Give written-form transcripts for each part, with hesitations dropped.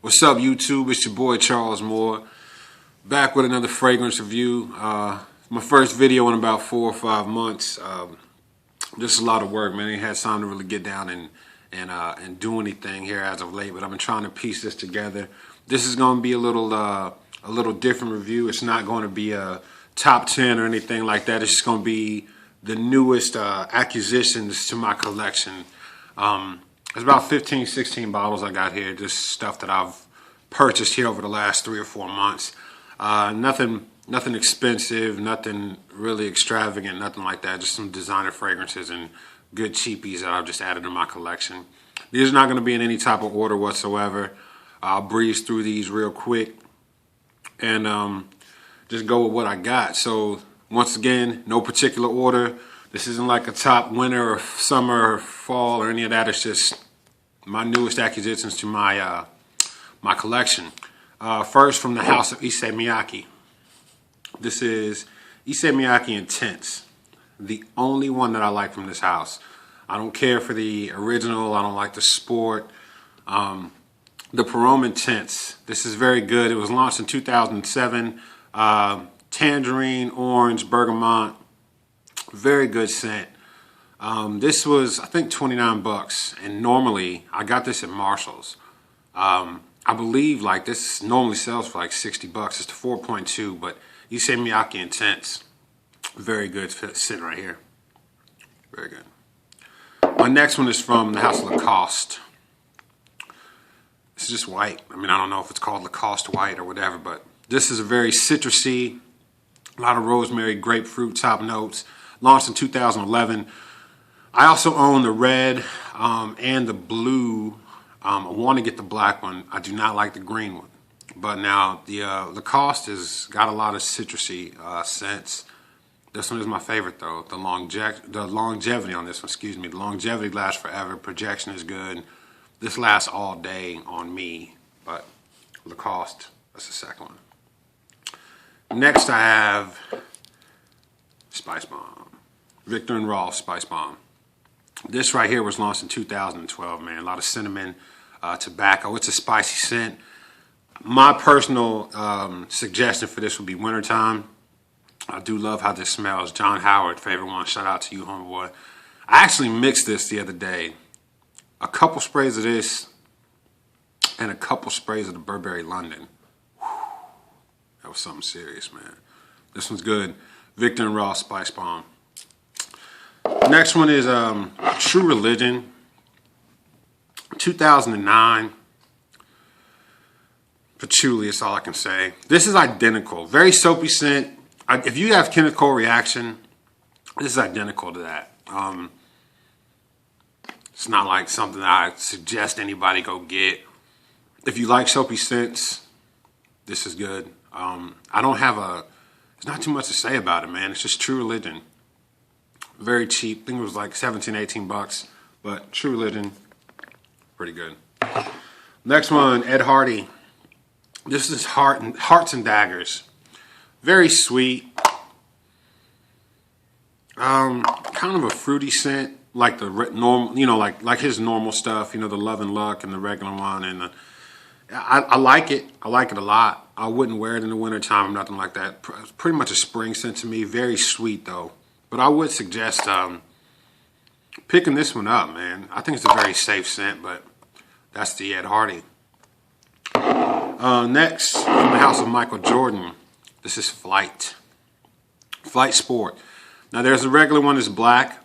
What's up, YouTube? It's your boy Charles Moore, back with another fragrance review. My first video in about 4 or 5 months. This is a lot of work, man. I ain't had time to really get down and do anything here as of late, but I've been trying to piece this together. This is going to be a little different review. It's not going to be a top 10 or anything like that. It's just going to be the newest acquisitions to my collection. There's about 15, 16 bottles I got here. Just stuff that I've purchased here over the last 3 or 4 months. Nothing expensive, nothing really extravagant, nothing like that. Just some designer fragrances and good cheapies that I've just added to my collection. These are not going to be in any type of order whatsoever. I'll breeze through these real quick and just go with what I got. So once again, no particular order. This isn't like a top winter or summer or fall or any of that. It's just my newest acquisitions to my my collection. First, from the house of Issey Miyake. This is Issey Miyake Intense, the only one that I like from this house. I don't care for the original. I don't like the sport. The Parome Intense. This is very good. It was launched in 2007. Tangerine, orange, bergamot. Very good scent. This was, I think, 29 bucks, and normally I got this at Marshall's. I believe like this normally sells for like 60 bucks. It's the 4.2, but Issey Miyake Intense, very good scent right here. Very good. My next one is from the house of Lacoste. This is just white. I mean, I don't know if it's called Lacoste white or whatever, but this is a very citrusy, a lot of rosemary, grapefruit top notes. Launched in 2011. I also own the red and the blue. I want to get the black one. I do not like the green one. But now the Lacoste has got a lot of citrusy scents. This one is my favorite though. The longevity on this one, excuse me. The longevity lasts forever. Projection is good. This lasts all day on me. But Lacoste, that's the second one. Next I have Spice Bomb. Victor and Rolf Spice Bomb. This right here was launched in 2012, man. A lot of cinnamon, tobacco. It's a spicy scent. My personal suggestion for this would be wintertime. I do love how this smells. John Howard, favorite one. Shout out to you, homeboy. I actually mixed this the other day. A couple sprays of this and a couple sprays of the Burberry London. Whew. That was something serious, man. This one's good. Victor and Rolf Spice Bomb. Next one is True Religion, 2009. Patchouli is all I can say. This is identical. Very soapy scent. If you have chemical reaction, this is identical to that. It's not like something that I suggest anybody go get. If you like soapy scents, this is good. I don't have there's not too much to say about it, man. It's just True Religion. Very cheap. I think it was like 17, 18 bucks. But True Religion, pretty good. Next one, Ed Hardy. This is Hearts and Daggers. Very sweet. Kind of a fruity scent, like the normal, you know, like his normal stuff. You know, the Love and Luck and the regular one, and I like it. I like it a lot. I wouldn't wear it in the wintertime or nothing like that. Pretty much a spring scent to me. Very sweet though. But I would suggest picking this one up, man. I think it's a very safe scent, but that's the Ed Hardy. Next, from the house of Michael Jordan, this is Flight. Flight Sport. Now there's a regular one that's black.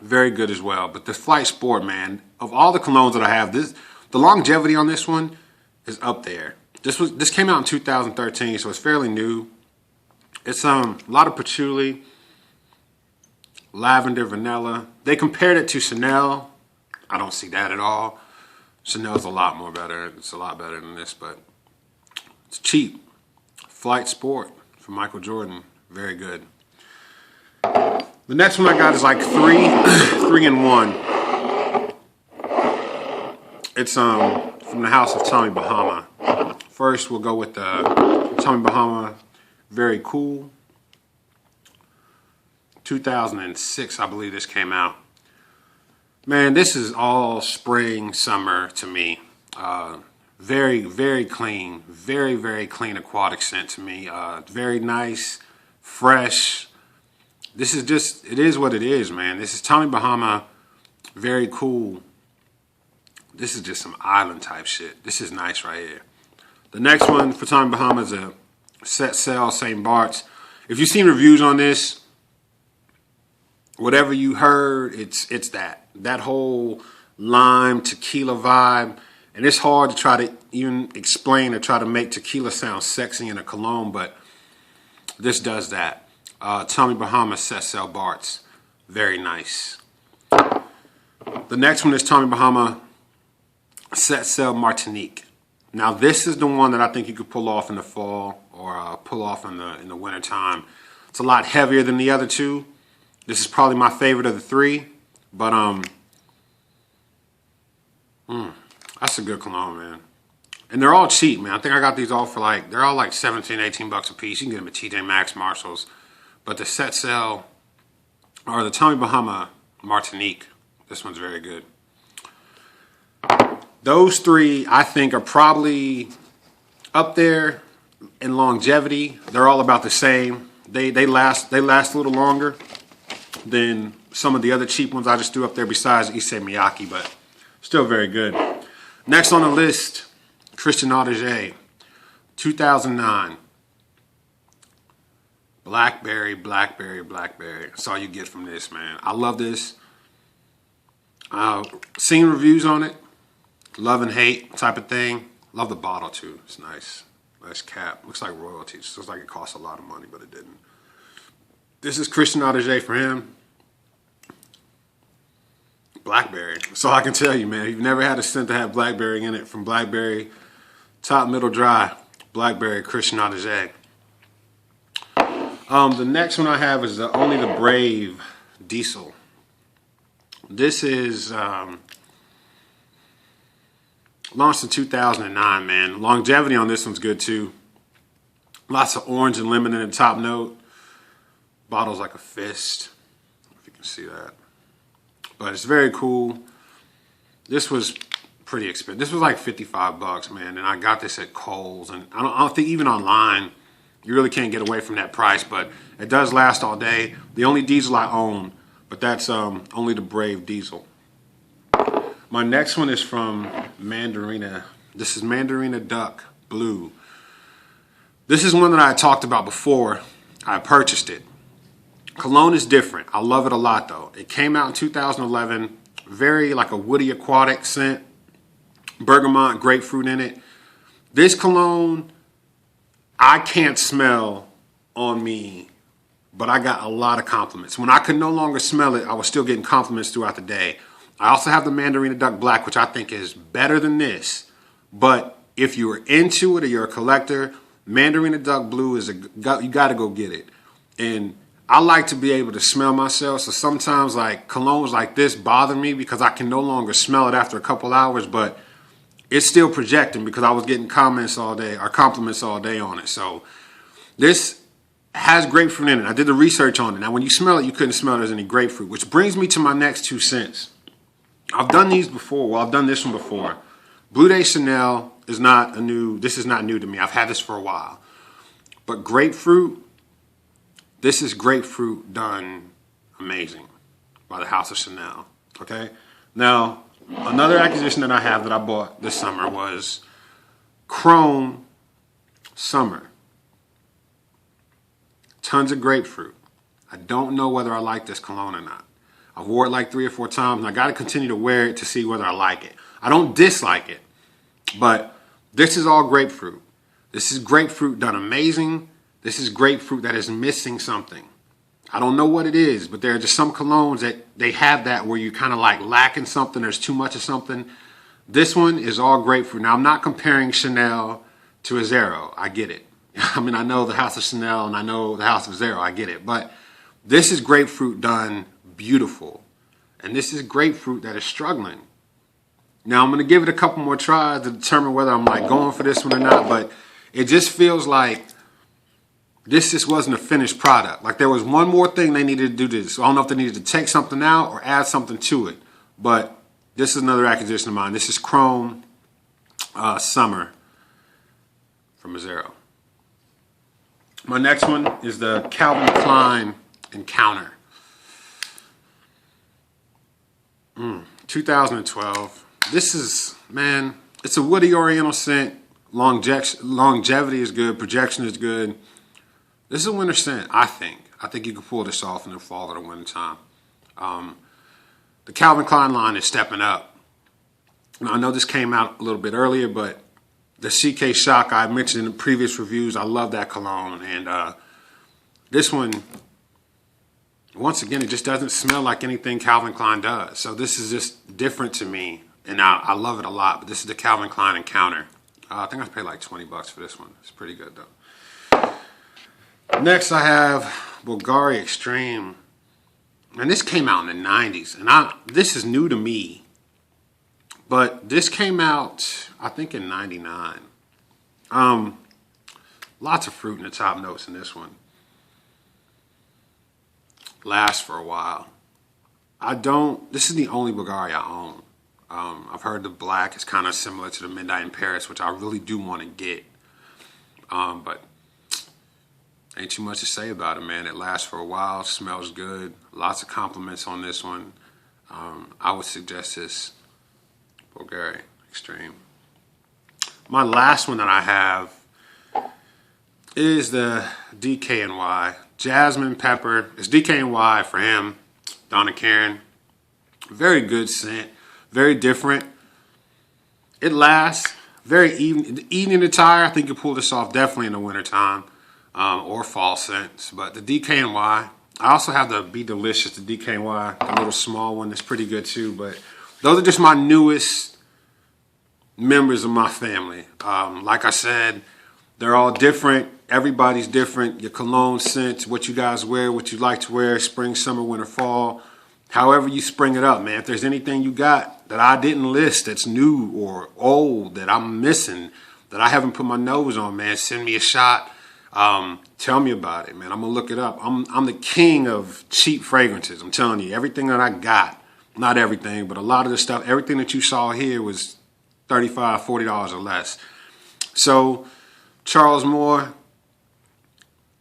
Very good as well. But the Flight Sport, man, of all the colognes that I have, the longevity on this one is up there. This came out in 2013, so it's fairly new. It's a lot of patchouli, lavender, vanilla. They compared it to Chanel. I don't see that at all. Chanel's a lot more better. It's a lot better than this, but it's cheap. Flight Sport from Michael Jordan. Very good. The next one I got is like three in one. It's from the house of Tommy Bahama. First, we'll go with the Tommy Bahama Very Cool. 2006, I believe this came out. Man, this is all spring, summer to me. Very, very clean. Very, very clean aquatic scent to me. Very nice, fresh. This is just, it is what it is, man. This is Tommy Bahama. Very cool. This is just some island type shit. This is nice right here. The next one for Tommy Bahama is a set sail St. Barts. If you've seen reviews on this, whatever you heard, it's that whole lime tequila vibe. And it's hard to try to even explain or try to make tequila sound sexy in a cologne, but this does that. Tommy Bahama set sail Barts. Very nice. The next one is Tommy Bahama set sail Martinique. Now this is the one that I think you could pull off in the fall or pull off in the winter time. It's a lot heavier than the other two. This is probably my favorite of the three, but that's a good cologne, man. And they're all cheap, man. I think I got these all for they're all like 17, 18 bucks a piece. You can get them at TJ Maxx, Marshalls. But the set sail, or the Tommy Bahama Martinique, this one's very good. Those three, I think, are probably up there in longevity. They're all about the same. They last a little longer than some of the other cheap ones I just threw up there besides Issey Miyake, but still very good. Next on the list, Christian Audigier, 2009. Blackberry, Blackberry, Blackberry. That's all you get from this, man. I love this. Seen reviews on it. Love and hate type of thing. Love the bottle too. It's nice. Nice cap. Looks like royalties. Looks like it costs a lot of money, but it didn't. This is Christian Audigier for him. Blackberry. That's all I can tell you, man. If you've never had a scent that had blackberry in it, from Blackberry, top, middle, dry, Blackberry, Christian Audigier. The next one I have is Only the Brave Diesel. This is launched in 2009, man. Longevity on this one's good too. Lots of orange and lemon in the top note. Bottle's like a fist, if you can see that. But it's very cool. This was pretty expensive. This was like 55 bucks, man. And I got this at Kohl's. And I don't think even online, you really can't get away from that price. But it does last all day. The only diesel I own, but that's Only the Brave Diesel. My next one is from Mandarina. This is Mandarina Duck Blue. This is one that I talked about before I purchased it. Cologne is different. I love it a lot though. It came out in 2011. Very like a woody aquatic scent. Bergamot, grapefruit in it. This cologne, I can't smell on me, but I got a lot of compliments. When I could no longer smell it, I was still getting compliments throughout the day. I also have the Mandarina Duck Black, which I think is better than this. But if you're into it or you're a collector, Mandarina Duck Blue is you got to go get it. And I like to be able to smell myself. So sometimes like colognes like this bother me because I can no longer smell it after a couple hours, but it's still projecting because I was getting comments all day or compliments all day on it. So this has grapefruit in it. I did the research on it. Now when you smell it, you couldn't smell there's any grapefruit, which brings me to my next 2 cents. I've done these before. Well, I've done this one before. Bleu de Chanel is not this is not new to me. I've had this for a while. But grapefruit, this is grapefruit done amazing by the House of Chanel. Okay? Now, another acquisition that I have that I bought this summer was Chrome Summer. Tons of grapefruit. I don't know whether I like this cologne or not. I've wore it like 3 or 4 times, and I got to continue to wear it to see whether I like it. I don't dislike it, but this is all grapefruit. This is grapefruit done amazing. This is grapefruit that is missing something. I don't know what it is, but there are just some colognes that they have that where you kind of like lacking something. There's too much of something. This one is all grapefruit. Now, I'm not comparing Chanel to a Zero. I get it. I mean, I know the House of Chanel and I know the House of Zero. I get it. But this is grapefruit done beautiful. And this is grapefruit that is struggling. Now, I'm going to give it a couple more tries to determine whether I'm like going for this one or not. But it just feels like this just wasn't a finished product. Like there was one more thing they needed to do to this. So I don't know if they needed to take something out or add something to it. But this is another acquisition of mine. This is Chrome Summer from Zero. My next one is the Calvin Klein Encounter. 2012. This is, man, it's a woody oriental scent. Longevity is good. Projection is good. This is a winter scent, I think. I think you can pull this off in the fall or the winter time. The Calvin Klein line is stepping up. Now, I know this came out a little bit earlier, but the CK Shock I mentioned in the previous reviews, I love that cologne. And this one, once again, it just doesn't smell like anything Calvin Klein does. So this is just different to me, and I love it a lot. But this is the Calvin Klein Encounter. I think I paid like 20 bucks for this one. It's pretty good, though. Next, I have Bulgari Extreme. And this came out in the 90s. And this is new to me. But this came out, I think, in 99. Lots of fruit in the top notes in this one. Lasts for a while. This is the only Bulgari I own. I've heard the black is kind of similar to the Midnight in Paris, which I really do want to get. But ain't too much to say about it, man. It lasts for a while, smells good. Lots of compliments on this one. I would suggest this Bulgari Extreme. My last one that I have is the DKNY. Jasmine Pepper. It's DKNY for him. Donna Karen. Very good scent. Very different. It lasts. Very evening attire. I think you pull this off definitely in the wintertime. Or fall scents. But the DKNY. I also have the Be Delicious, the DKNY. The little small one that's pretty good too. But those are just my newest members of my family. Like I said, they're all different. Everybody's different. Your cologne scents, what you guys wear, what you like to wear, spring, summer, winter, fall. However you spring it up, man. If there's anything you got that I didn't list that's new or old that I'm missing, that I haven't put my nose on, man, send me a shot. Tell me about it, man. I'm going to look it up. I'm the king of cheap fragrances. I'm telling you, everything that I got, not everything, but a lot of the stuff, everything that you saw here was $35, $40 or less. So, Charles Moore,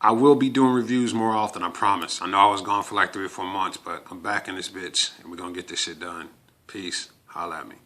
I will be doing reviews more often, I promise. I know I was gone for like 3 or 4 months, but I'm back in this bitch, and we're going to get this shit done. Peace. Holla at me.